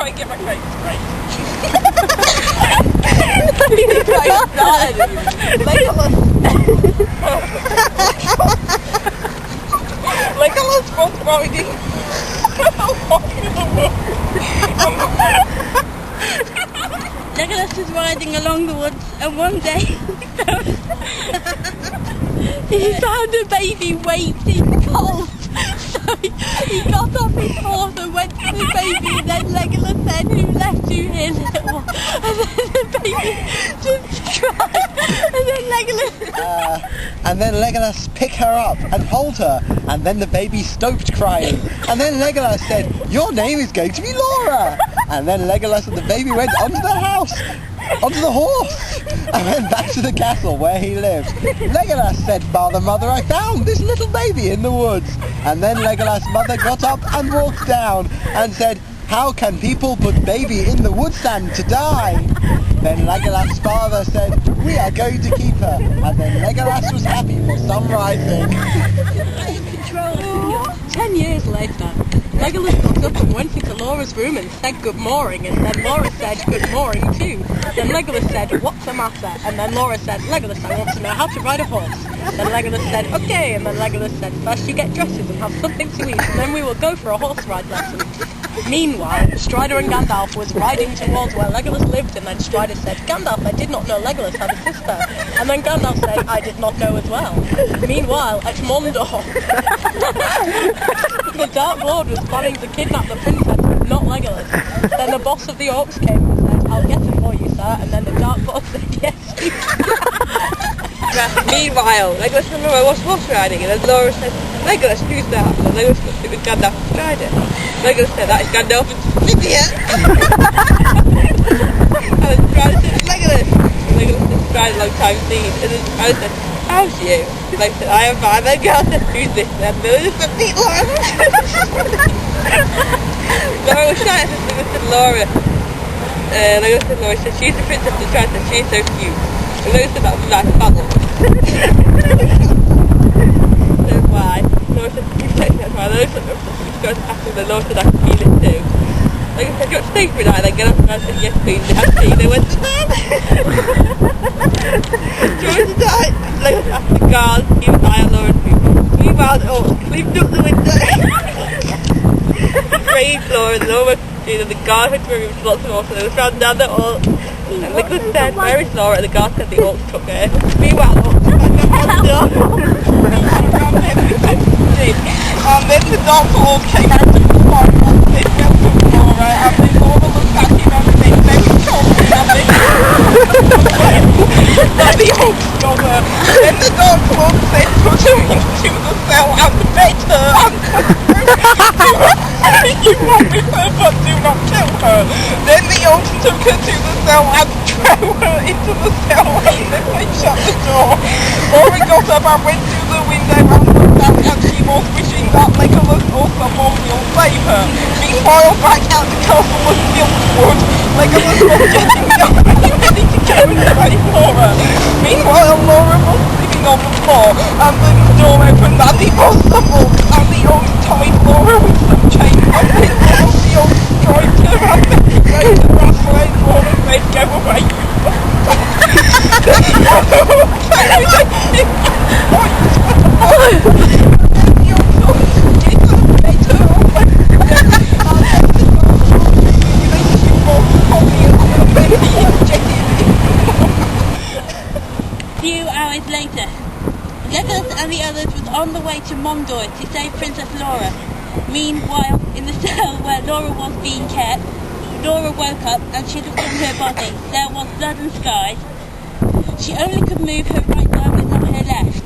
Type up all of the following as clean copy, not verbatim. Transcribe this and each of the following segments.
try and get my face straight. Legolas was riding. Legolas was riding along the woods, and one day he found a baby waiting cold. So he got off his horse and went to the baby, and then Legolas said, "Who left you here, little one?" And then the baby just cried, and then Legolas picked her up and hold her, and then the baby stopped crying, and then Legolas said, "Your name is going to be Laura." And then Legolas and the baby went onto the house, onto the horse, and went back to the castle where he lived. Legolas said, "Father, Mother, I found this little baby in the woods." And then Legolas' mother got up and walked down and said, "How can people put baby in the wood stand to die?" Then Legolas' father said, "We are going to keep her." And then Legolas was happy for some rising. 10 years later, Legolas got up and went into Laura's room and said good morning, and then Laura said good morning too. Then Legolas said, "What's the matter?" And then Laura said, "Legolas, I want to know how to ride a horse." Then Legolas said, "Okay," and then Legolas said, "First you get dresses and have something to eat, and then we will go for a horse ride lesson." Meanwhile, Strider and Gandalf was riding towards where Legolas lived, and then Strider said, "Gandalf, I did not know Legolas had a sister." And then Gandalf said, "I did not know as well." Meanwhile, at Mordor, the Dark Lord was planning to kidnap the princess, but not Legolas. Then the boss of the orcs came and said, "I'll get him for you, sir." And then the Dark Lord said, "Yes, you Meanwhile, Legolas and Laura was horse riding, and then Laura said, "Legolas, who's that?" And then Legolas looked at Gandalf and Strider. Legolas said, "That is Gandalf, idiot!" And then Strider said, "Legolas!" And Legolas said, "Strider, long time seen." And then Strider said, "How's you?" And Legolas said, "I am fine." And then Gandalf said, "Who's this?" And Legolas said, "Meet Laura." Laura was shy, and Legolas said, "Laura." Legolas said, "Laura," said, "She's the princess," and Strider said, "She's so cute." And Legolas said, "That was a nice battle." That's why. Laura said, "That's why." Legolas said, "Going to happen," and Laura said, "I can feel it too." Legolas said, "Do you want to stay for a night?" And then get up and I said, "Yes, please." They had tea, they went to bed. During the night, Legolas asked the guards, he was eye on Laura's room. Meanwhile, the orcs climbed up the window. Raised Laura, and Laura, the guard went to her room with lots of orcs, and they were found down the orcs. And Legolas said, "Where is Laura?" And the guard said the orcs took her. Meanwhile, the orcs went down the door. And then the Dark Lord came out of the fire and said, "Welcome, Laura." And then Laura looked at him and said, "Very sorry." And the orcs got her. Then the Dark Lord said, "Put her into the cell and bed her and you want with her, but do not kill her." Then the orcs took her to the cell and threw her into the cell, and then they shut the door. Laura got up and went to the window and looked out, and she was wishing that Legolas or someone will save her. Meanwhile, back at the castle was Guildwood. Legolas was getting up and ready to go and save Laura. Meanwhile, Laura was sitting on the floor, and the door opened, and it was the wolf, and the orcs tied Laura with some chains, and then the orcs striped her, and then he wrote the rascal, and Laura said, "Go away, you Few hours later, Legolas and the others was on the way to Mordor to save Princess Laura. Meanwhile, in the cell where Laura was being kept, Laura woke up and she looked at her body. There was blood and scars. She only could move her right arm but not her left.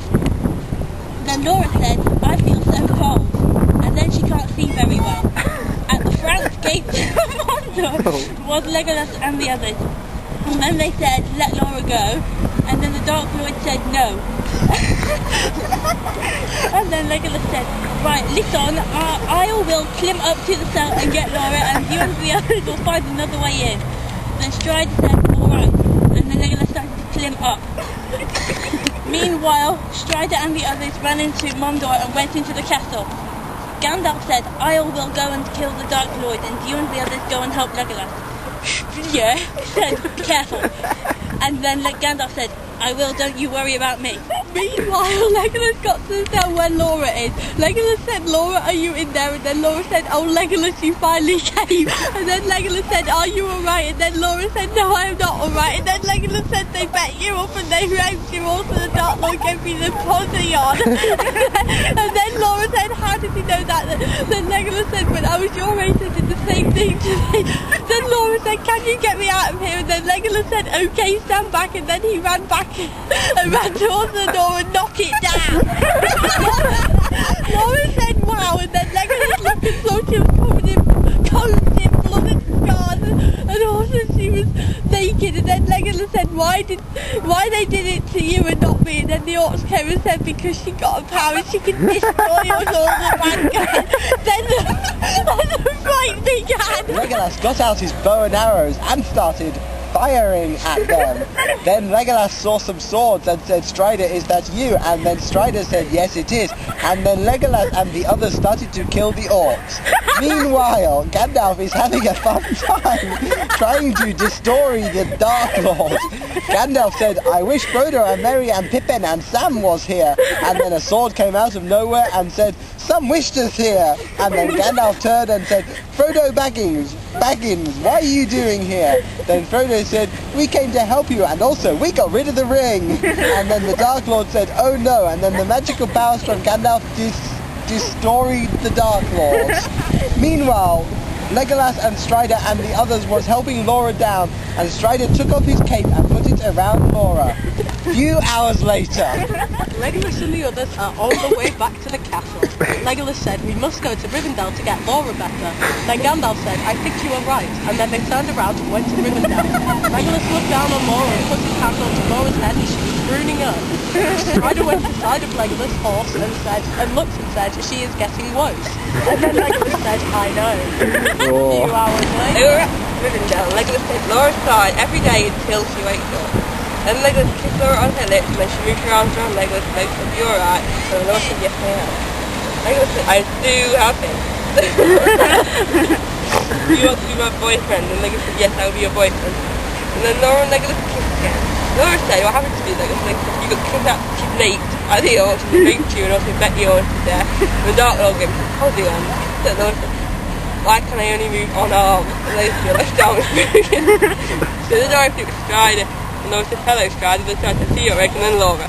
Then Laura said, "I feel so cold." And then she can't see very well. At the front gate to Mordor was Legolas and the others. And then they said, "Let Laura go." And then the Dark Lord said, "No." And then Legolas said, "Right, listen, I will climb up to the cell and get Laura, and you and the others will find another way in." Then Strider said, "Alright." And then Legolas started to climb up. Meanwhile, Strider and the others ran into Mordor and went into the castle. Gandalf said, I will go and kill the Dark Lord, and you and the others go and help Legolas. Yeah, said, careful. And then Gandalf said, I will, don't you worry about me. Meanwhile, Legolas got to tell where Laura is. Legolas said, Laura, are you in there? And then Laura said, oh, Legolas, you finally came. And then Legolas said, are you alright? And then Laura said, no, I'm not alright. And then Legolas said, they bet you up and they raped you. Also, the Dark Lord gave me the posy on. And then Laura said, how did he know that? Then Legolas said, when I was your age, I did the same thing to me. Then Laura said, can you get me out of here? And then Legolas said, okay, stand back. And then he ran back and ran towards the door and knocked it down. Laura said, wow. And then Legolas looked and saw she was covered in blood and scars. And also she was naked. And then Legolas said, why they did it to you and not me? And then the orcs came and said, because she got a power, she can destroy us all the mankind. Then the fight began. Legolas got out his bow and arrows and started firing at them. Then Legolas saw some swords and said, Strider, is that you? And then Strider said, yes, it is. And then Legolas and the others started to kill the orcs. Meanwhile, Gandalf is having a fun time trying to destroy the Dark Lord. Gandalf said, I wish Frodo and Merry and Pippin and Sam was here. And then a sword came out of nowhere and said, some wished us here. And then Gandalf turned and said, Frodo Baggins, why are you doing here? Then Frodo said, we came to help you, and also we got rid of the ring. And then the Dark Lord said, oh no. And then the magical powers from Gandalf destroyed the Dark Lords. Meanwhile, Legolas and Strider and the others was helping Laura down, and Strider took off his cape and put it around Laura. Few hours later, Legolas and the others are on the way back to the castle. Legolas said, we must go to Rivendell to get Laura better. Then Gandalf said, I think you are right. And then they turned around and went to Rivendell. Legolas looked down on Laura and put his hand onto Laura's head and she was crooning up. Strider went beside of Legolas' horse and looked and said, she is getting worse. And then Legolas said, I know. A few hours later. They were at Rivendell. Legolas said, Laura cried every day until she waked up. Then Legolas kissed Laura on her lips and then she moved her arms around Legolas and Legolas said, you alright? And Laura said, yes, I am. Legolas said, I do have him. You want to be my boyfriend? And Legolas said, yes, I will be your boyfriend. And then Laura and Legolas kissed again. Laura said, what happened to me? Legolas said, you got kidnapped at the orcs and they raped you and also bet the orcs to death. And the Dark Lord gave me a posy on. So Laura said, why can I only move on arms? And Legolas said, let's down with moving. So the door opened with Strider. And Laura said, hello Strider, let's try to see your egg, and then Laura.